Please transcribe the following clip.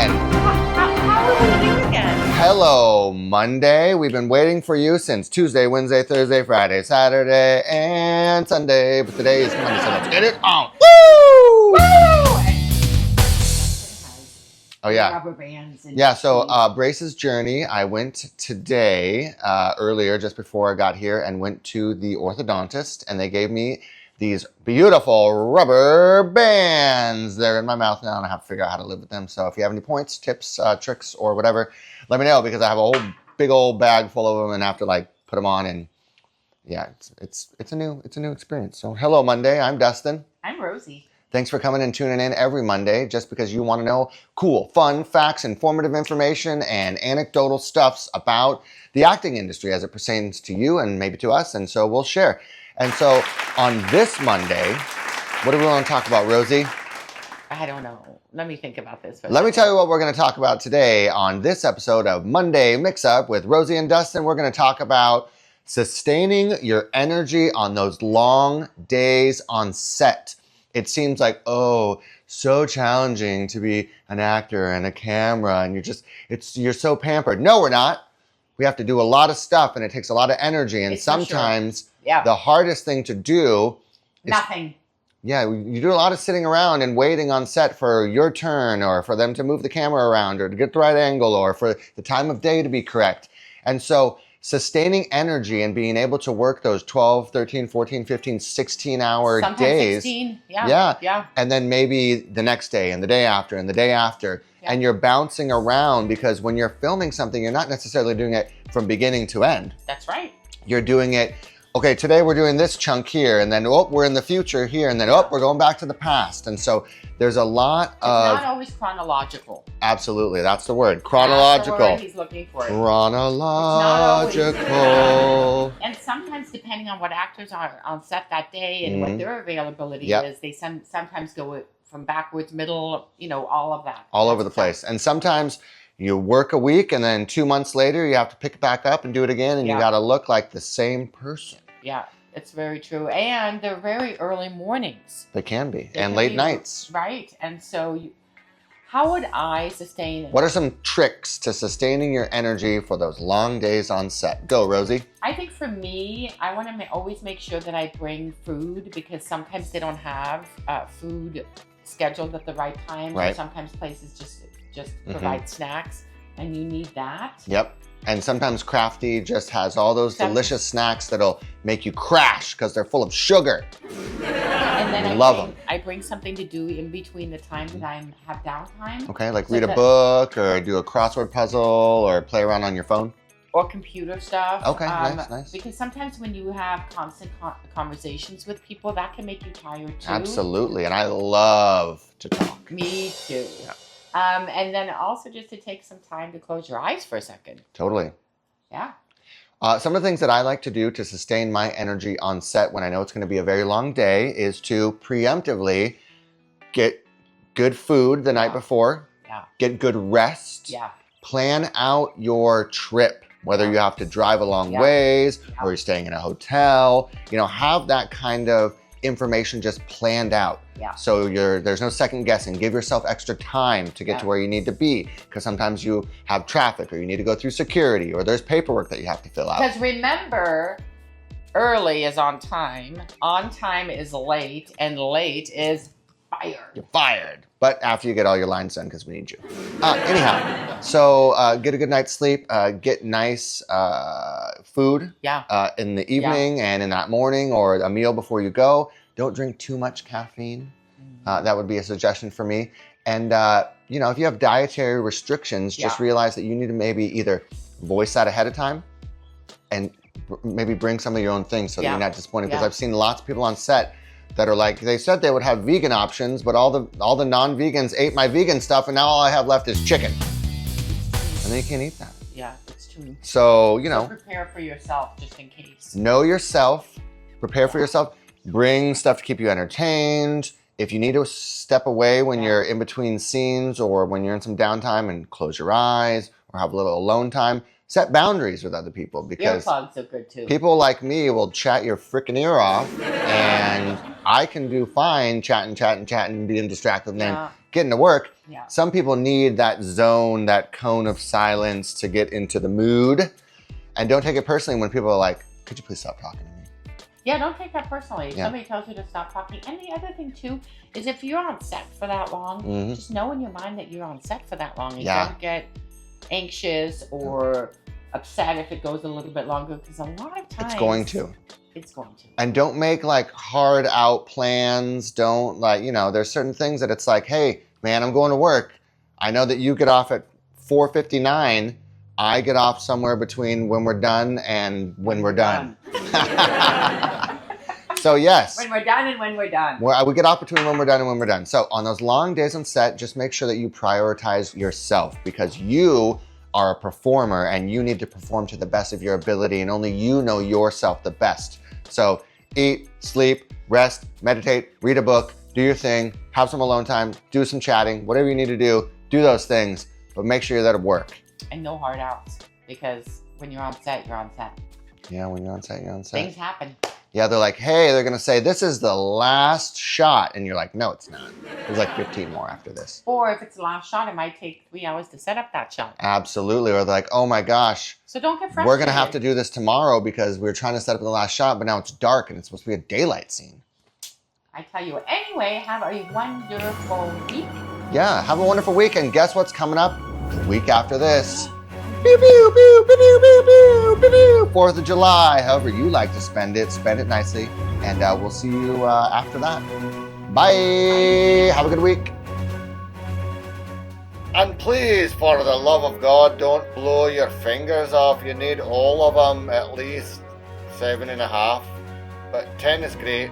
again. How are we here again? Hello, Monday. We've been waiting for you since Tuesday, Wednesday, Thursday, Friday, Saturday, and Sunday. But today is Monday, so let's get it on. Woo! Oh, yeah. Rubber bands. And Yeah, so Brace's Journey, I went today, earlier, just before I got here, and went to the orthodontist, and they gave me these beautiful rubber bands. They're in my mouth now, and I have to figure out how to live with them. So if you have any points, tips, tricks, or whatever, let me know, because I have a whole big old bag full of them, and I have to put them on, and yeah, it's a new experience. So hello, Monday. I'm Dustin. I'm Rosie. Thanks for coming and tuning in every Monday, just because you want to know cool, fun facts, informative information, and anecdotal stuffs about the acting industry as it pertains to you and maybe to us, and so we'll share. And so on this Monday, what do we want to talk about, Rosie? I don't know. Let me think about this. Let me tell you what we're going to talk about today on this episode of Monday Mixup with Rosie and Dustin. We're going to talk about sustaining your energy on those long days on set. It seems like, oh, so challenging to be an actor and a camera, and you're so pampered. No, we're not. We have to do a lot of stuff, and it takes a lot of energy, and sometimes the hardest thing to do is nothing. Yeah, you do a lot of sitting around and waiting on set for your turn, or for them to move the camera around, or to get the right angle, or for the time of day to be correct. And so sustaining energy and being able to work those 12, 13, 14, 15, 16-hour Sometimes days. 16. Yeah. And then maybe the next day and the day after and the day after. Yeah. And you're bouncing around, because when you're filming something, you're not necessarily doing it from beginning to end. That's right. You're doing it, okay, today we're doing this chunk here, and then, we're in the future here, and then, we're going back to the past. And so there's a lot of... It's not always chronological. Absolutely, that's the word. Chronological. That's the word he's looking for. Chronological. And sometimes, depending on what actors are on set that day and what their availability is, they sometimes go from backwards, middle, all of that. All over the place. And sometimes you work a week, and then 2 months later, you have to pick it back up and do it again, and you got to look like the same person. Yeah, it's very true. And they're very early mornings. They can be. And late nights. Right. And so how would I sustain it? What are some tricks to sustaining your energy for those long days on set? Go, Rosie. I think for me, I want to always make sure that I bring food, because sometimes they don't have food scheduled at the right time. Right. Or sometimes places just provide snacks, and you need that. Yep. And sometimes Crafty just has all those delicious snacks that'll make you crash because they're full of sugar. And then I bring something to do in between the time that I have downtime. Okay, like read a book, or do a crossword puzzle, or play around on your phone. Or computer stuff. Okay, nice. Because sometimes when you have constant conversations with people, that can make you tired too. Absolutely, and I love to talk. Me too. Yeah. And then also just to take some time to close your eyes for a second. Totally. Yeah. Some of the things that I like to do to sustain my energy on set when I know it's going to be a very long day is to preemptively get good food the night before. Yeah. Get good rest. Yeah. Plan out your trip, whether you have to drive a long ways or you're staying in a hotel. Have that kind of information just planned out. Yeah. So there's no second guessing. Give yourself extra time to get to where you need to be, because sometimes you have traffic, or you need to go through security, or there's paperwork that you have to fill out. Because remember, early is on time is late, and late is fired. You're fired. But after you get all your lines done, because we need you. Anyhow, so get a good night's sleep. Get nice food in the evening and in that morning, or a meal before you go. Don't drink too much caffeine. That would be a suggestion for me. And, if you have dietary restrictions, just realize that you need to maybe either voice that ahead of time and maybe bring some of your own things so that you're not disappointed. Because I've seen lots of people on set that are like, they said they would have vegan options, but all the non-vegans ate my vegan stuff, and now all I have left is chicken. And then you can't eat that. Yeah, it's true. So, prepare for yourself just in case. Know yourself. Prepare for yourself. Bring stuff to keep you entertained. If you need to step away when you're in between scenes, or when you're in some downtime, and close your eyes or have a little alone time, set boundaries with other people, because earplugs are good too. People like me will chat your freaking ear off, and I can do fine chatting, being distracted, and then getting to work. Yeah. Some people need that zone, that cone of silence to get into the mood. And don't take it personally when people are like, could you please stop talking to me? Yeah, don't take that personally. If Yeah. somebody tells you to stop talking. And the other thing too is if you're on set for that long, just know in your mind that you're on set for that long. And don't get anxious or upset if it goes a little bit longer, because a lot of times it's going to. And don't make like hard out plans. Don't like, there's certain things that it's like, hey, man, I'm going to work. I know that you get off at 4:59. I get off somewhere between when we're done and when we're done. So yes. When we're done and when we're done. We get off between when we're done and when we're done. So on those long days on set, just make sure that you prioritize yourself, because you are a performer and you need to perform to the best of your ability, and only you know yourself the best. So eat, sleep, rest, meditate, read a book, do your thing, have some alone time, do some chatting, whatever you need to do those things, but make sure you're there to work. And no hard outs, because when you're on set, you're on set. Yeah, when you're on set, you're on set. Things happen. Yeah, they're like, hey, they're going to say, this is the last shot. And you're like, no, it's not. There's like 15 more after this. Or if it's the last shot, it might take 3 hours to set up that shot. Absolutely. Or they're like, oh my gosh. So don't get frustrated. We're going to have to do this tomorrow because we were trying to set up the last shot, but now it's dark and it's supposed to be a daylight scene. I tell you. Anyway, have a wonderful week. Yeah, have a wonderful week. And guess what's coming up the week after this? Pew, pew, pew, pew, pew, pew, pew, pew. 4th of July, however you like to spend it nicely. And we'll see you after that. Bye. Have a good week. And please, for the love of God, don't blow your fingers off. You need all of them, at least 7.5. But 10 is great.